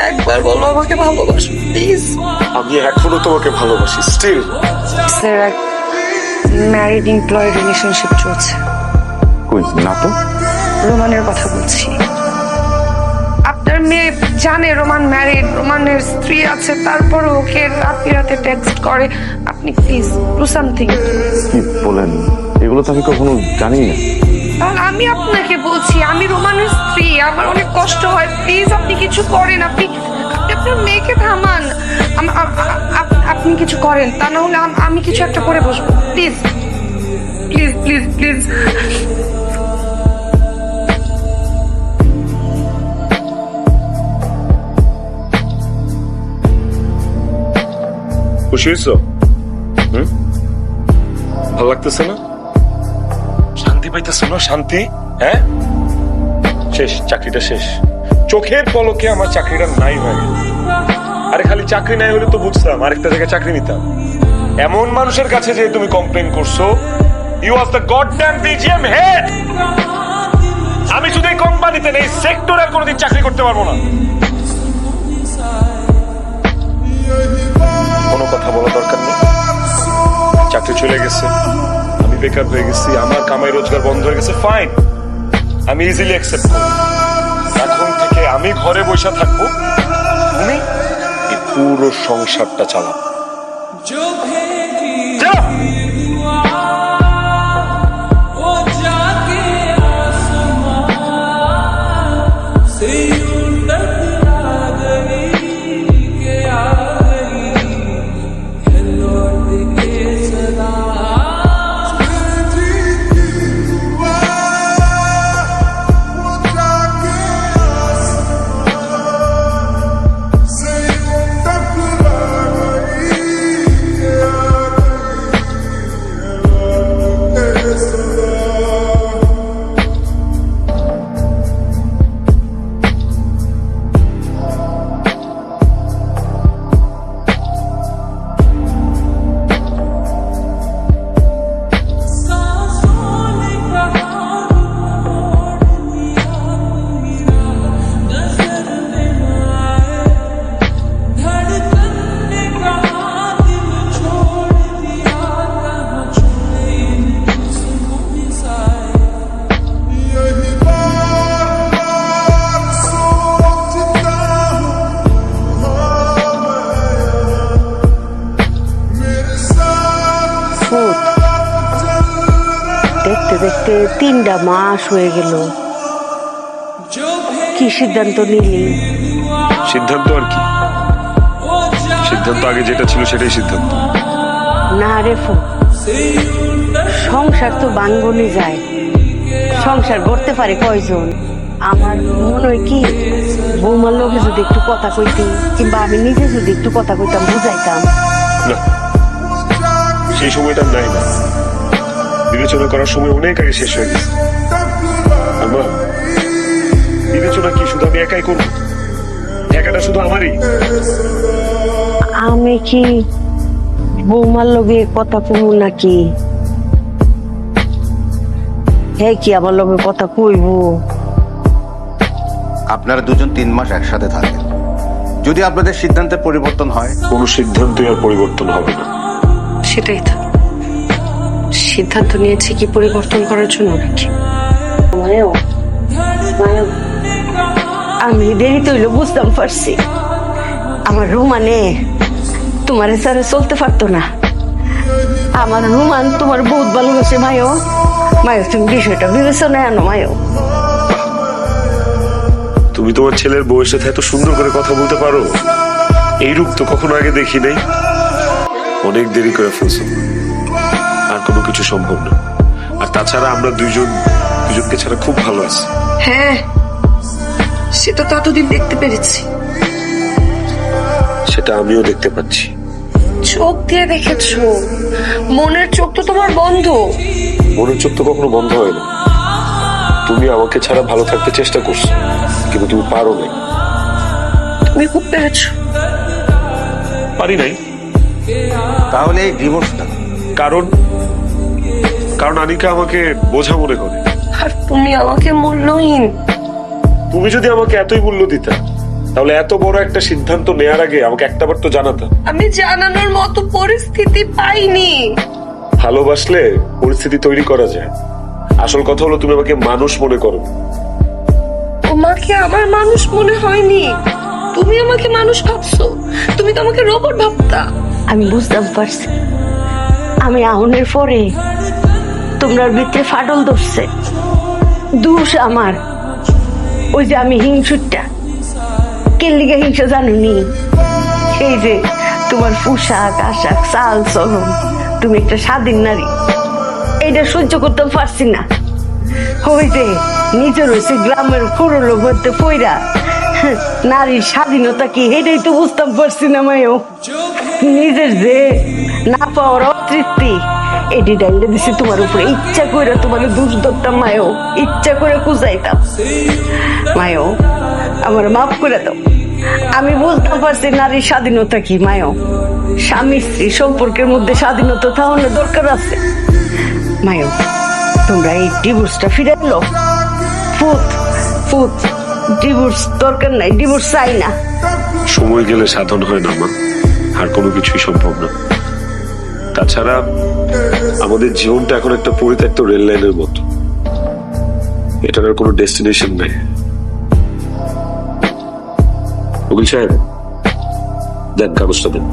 একবার বলো আমাকে ভালোবাসো প্লিজ। আমি এখনো তোমাকে ভালোবাসি still. Sir married employ relationship চলছে। কই না তো। রোমানের কথা বলছি। আপনার মেয়ে জানে রোমান ম্যারিড, রোমানের স্ত্রী আছে, তারপর ওকে রাতে রাতে টেক্সট করে। আপনি প্লিজ ডু সামথিং। কি বলেন? এগুলো তো আমি কখনো জানি না। তাহলে আমি আপনাকে বলছি, আমি রোমানের স্ত্রী, আমার অনেক কষ্ট হয়। প্লিজ আপনি কিছু করেন, আপনি আপনার মেয়েকে থামান। আপনি কিছু করেন, তা না হলে আমি কিছু একটা করে বসবো। Please please please please. খুশি হয়েছো? ভালো লাগতেছে না? শান্তি পাইতেছো না? শান্তি? হ্যাঁ, শেষ, চাকরিটা শেষ। চোখের পলকে আমার চাকরিটা নাই হয়ে গেল। আরে খালি চাকরি নাই হলে তো বুঝতাম আরেকটা জায়গায় চাকরি নিতাম। এমন মানুষের কাছে যে তুমি কমপ্লেন করছো, you was the goddamn BGM head. আমি শুধু এই কোম্পানিতে নেই, সেক্টরে আর কোনোদিন চাকরি করতে পারবো না। কোনো কথা বলা দরকার নেই। চাকরি চলে গেছে, আমি বেকার হয়ে গেছি, আমার কামাই রোজগার বন্ধ হয়ে গেছে, ফাইন, আমি ইজিলি অ্যাকসেপ্ট করি। এখন থেকে আমি ঘরে বসে থাকবো, তুমি এই পুরো সংসারটা চালাবো। দেখতে দেখতে 3টা মাস হয়ে গেল, কি সিদ্ধান্ত নিলি? সিদ্ধান্ত আর কি, সিদ্ধান্ত আগে যেটা ছিল সেটাই সিদ্ধান্ত। না রে ফুট, সংসার তো ভাঙ্গনে যায়, সংসার করতে পারে কয়জন? আমার মনে হয় কি, বৌমার লোকে যদি একটু কথা কইতি, কিংবা আমি নিজে যদি একটু কথা কইতাম, বুঝাইতাম। না, সেই সময়টা নাই না, বিবেচনা করার সময় অনেক আগে শেষ হয়ে গেছে। আমার বিবেচনা কি শুধু আমি একাই করবো? একাটা শুধু আমারই? আমি কি বৌমার লগে কথা কমু নাকি? হ্যাঁ, কি আমার লগে কথা কইব? আপনারা দুজন 3 মাস একসাথে থাকেন, যদি আপনাদের সিদ্ধান্তে পরিবর্তন হয়। কোনো সিদ্ধান্তই আর পরিবর্তন হবে না। সেটাই তো, সিদ্ধান্ত নিয়েছি কি পরিবর্তন করার জন্য নাকি? মায়ও, মায়ও, আমি দেরি তৈল বুঝতাম পারছি, আমার রুমানে তোমার সারা চলতে পারতো না। আমার রুমান তোমার বহুত ভালোবাসে মায়ও। মায়ও, তুমি বিষয়টা বিবেচনায় আনো মায়ও। তুমি তোমার ছেলের বউয়ের সাথে এত সুন্দর করে কথা বলতে পারো, এই রূপ তো কখনো আগে দেখি নাই। অনেক দেরি করে ফেলছো, আর কোনো কিছু সম্ভব না। আর তাছাড়া আমরা দুজনকে ছাড়া খুব ভালো আছি। হ্যাঁ, সেটা তো এতদিন দেখতে পেরেছি। সেটা আমিও দেখতে পাচ্ছি। চোখ দিয়ে দেখেছো, মনের চোখ তো তোমার বন্ধ। মনের চোখ তো কখনো বন্ধ হয় না। তুমি আমাকে ছাড়া ভালো থাকতে চেষ্টা করছো, কিন্তু তুমি পারো নাই। তুমি খুব পেরেছো। পারি নাই। তাহলে এই ডিভোর্সটা কারণ আনিকা আমাকে বোঝা মনে করে। আর তুমি আমাকে মূল্যহীন। তুমি যদি আমাকে এতই মূল্য দিতা, তাহলে এত বড় একটা সিদ্ধান্ত নেয়ার আগে আমাকে একটাবার তো জানাতে। আমি জানানোর মতো পরিস্থিতি পাইনি। ভালোবাসলে পরিস্থিতি তৈরি করা যায়। আসল কথা হলো তুমি আমাকে মানুষ মনে করো। তোমাকে আমার মানুষ মনে হয়নি, তুমি আমাকে মানুষ ভাবছো। তুমি তো আমাকে রোবট ভাবতা। আমি বুঝতাম পারছি আমি আউনের পরে তোমরার ভিতরে ফাটল ধরছে, দোষ আমার। ওই যে আমি হিংসুটা কেল্লিগা হিংসা জানুনি, এই যে তোমার পোশাক আশাক চাল চলন, তুমি একটা স্বাধীন নারী, এইটা সহ্য করতে পারছি না। ওই যে নিজের হয়েছে গ্রামের পুরো লোক হতে পইরা নারীর স্বাধীনতা কি এটাই তো বুঝতাম পারছি না মায়ও। নিজের যে না পাওয়ার অতৃপ্তি এটি ডাইলে দিছি তোমার উপরে, ইচ্ছা করে তোমাকে দোষ ধরতাম মায়ও, ইচ্ছা করে কুজাইতাম। মায়ও আমার মাফ করে দাও, আমি বুঝতে পারছি নারীর স্বাধীনতা কি। মায়ও স্বামী স্ত্রী সম্পর্কের মধ্যে স্বাধীনতা তাহলে দরকার আছে। মায়ও তোমরা এই ডিভোর্সটা ফিরে এলো। ফুত ফুত ডিভোর্স দরকার নাই, ডিভোর্স চাই না। সময় গেলে সাধন হয় না মা, আর কোনো কিছুই সম্ভব না। তাছাড়া আমাদের জীবনটা এখন একটা পরিত্যক্ত রেল লাইনের মতো, এটার আর কোনো ডেস্টিনেশন নেই। উকিল সাহেব দেন কাগজটা দেন।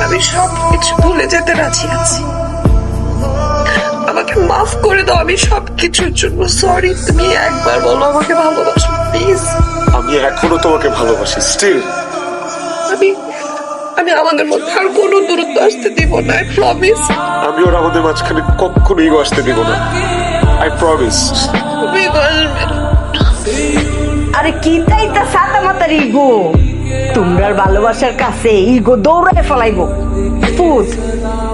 আমি সবকিছু ভুলে যেতে রাজি আছি, আমাকে মাফ করে দাও। আমি সবকিছুর জন্য সরি। তুমি একবার বলো আমাকে ভালোবাসো প্লিজ। আমি এখনো তোমাকে ভালোবাসি স্টিল। আমি আমি আমাদের মধ্যে আর কোনো দূরত্ব আসতে দিব না, আই প্রমিস। আমি ওর আমাদের মাঝখানে কখনো ইগো আসতে দিব না, আই প্রমিস। তুমি আসবে না। আরে কি তাই তা সাদা মাতার ইগো, তোমরার ভালোবাসার কাছে ইগো দৌড়ায় ফেলাইবো। ফুট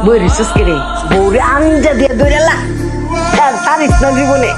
বই রিসেস করে বউরে আঞ্জা দিয়ে দৌড়ালা, তার তারিফ না জীবনে।